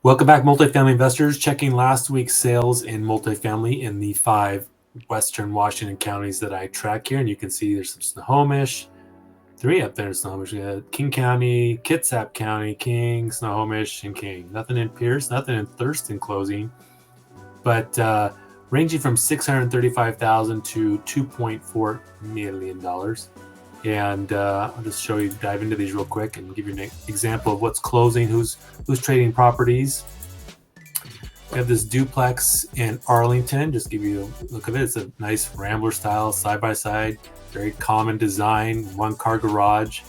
Welcome back, multifamily investors. Checking last week's sales in multifamily in the 5 Western Washington counties that I track here. And you can see there's some Snohomish, 3 up there in Snohomish. We got King County, Kitsap County, King, Snohomish, and King. Nothing in Pierce, nothing in Thurston closing, but ranging from $635,000 to $2.4 million. And I'll just show you, dive into these real quick and give you an example of what's closing, who's trading properties. We have this duplex in Arlington. Just give you a look at it. It's a nice Rambler style side-by-side, very common design, 1-car garage.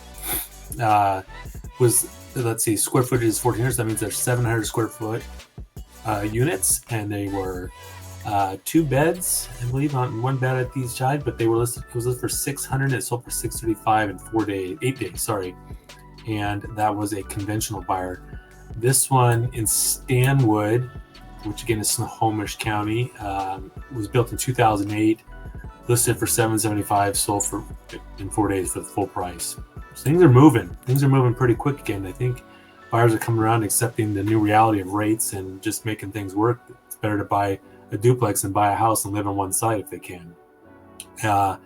Let's see, square footage is 1,400. So that means there's 700 square foot units, and they were 2 beds, I believe, on 1 bed at each side, but they were listed. It was listed for 600. It sold for 635 in 8 days. Sorry, and that was a conventional buyer. This one in Stanwood, which again is Snohomish County, was built in 2008, listed for 775, sold for in 4 days for the full price. So things are moving. Things are moving pretty quick again. I think buyers are coming around, accepting the new reality of rates and just making things work. It's better to buy a duplex and buy a house and live on one side if they can. That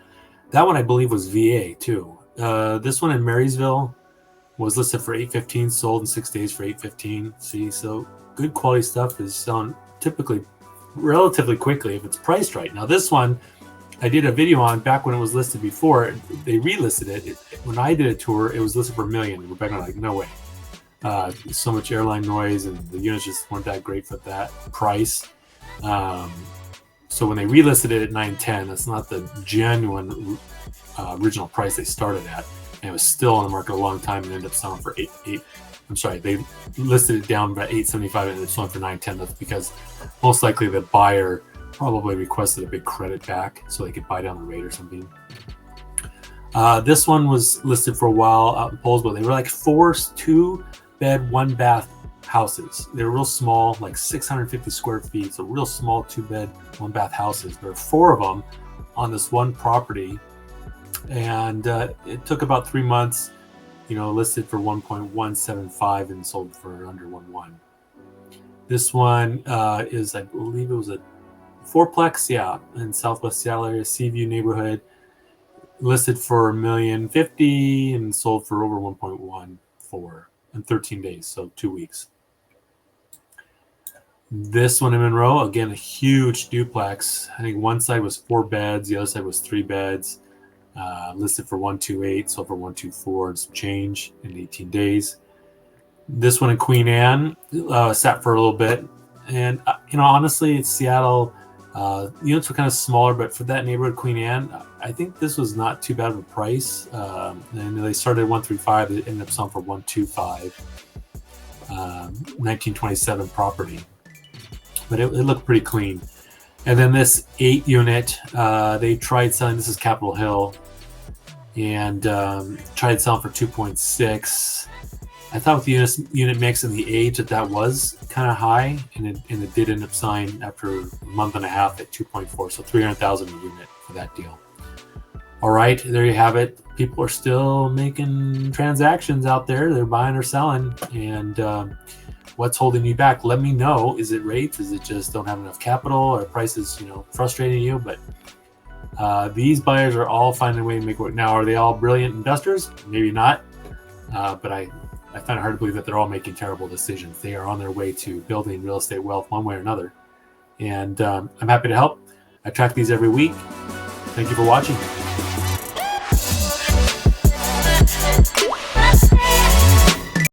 one I believe was VA too. This one in Marysville was listed for $815, sold in 6 days for $815. See, so good quality stuff is selling typically relatively quickly if it's priced right. Now this one I did a video on back when it was listed before. They relisted it. When I did a tour, it was listed for $1 million. We're back on like, no way. So much airline noise and the units just weren't that great for that price. So when they relisted it at 910, that's not the genuine original price they started at, and it was still on the market a long time and ended up selling for they listed it down about 875 and ended up selling for 910. That's because most likely the buyer probably requested a big credit back so they could buy down the rate or something. This one was listed for a while out in Poulsbo. They were like 4 2-bed 1-bath houses. They were real small, like 650 square feet, so real small 2-bed 1-bath houses. There were 4 of them on this one property, and it took about 3 months, listed for 1.175 and sold for under 1.1. This one is, I believe it was a 4-plex, in Southwest Seattle area, Seaview neighborhood, listed for $1,050,000 and sold for over 1.14 in 13 days, so 2 weeks. This one in Monroe, again, a huge duplex. I think one side was 4 beds, the other side was 3 beds. Listed for 128, sold for 124 and some change in 18 days. This one in Queen Anne sat for a little bit, and honestly, it's Seattle. Units were kind of smaller, but for that neighborhood, Queen Anne, I think this was not too bad of a price. And they started at 135, they ended up selling for 125. 1927 property, but it looked pretty clean. And then this 8-unit, they tried selling. This is Capitol Hill, and tried selling for 2.6. I thought with the unit mix and the age that was kind of high, and it did end up selling after a month and a half at 2.4, so $300,000 a unit for that deal. All right, there you have it. People are still making transactions out there. They're buying or selling, and what's holding you back? Let me know. Is it rates? Is it just don't have enough capital, or prices, frustrating you? But these buyers are all finding a way to make it work. Now, are they all brilliant investors? Maybe not, but I find it hard to believe that they're all making terrible decisions. They are on their way to building real estate wealth one way or another. And I'm happy to help. I track these every week. Thank you for watching.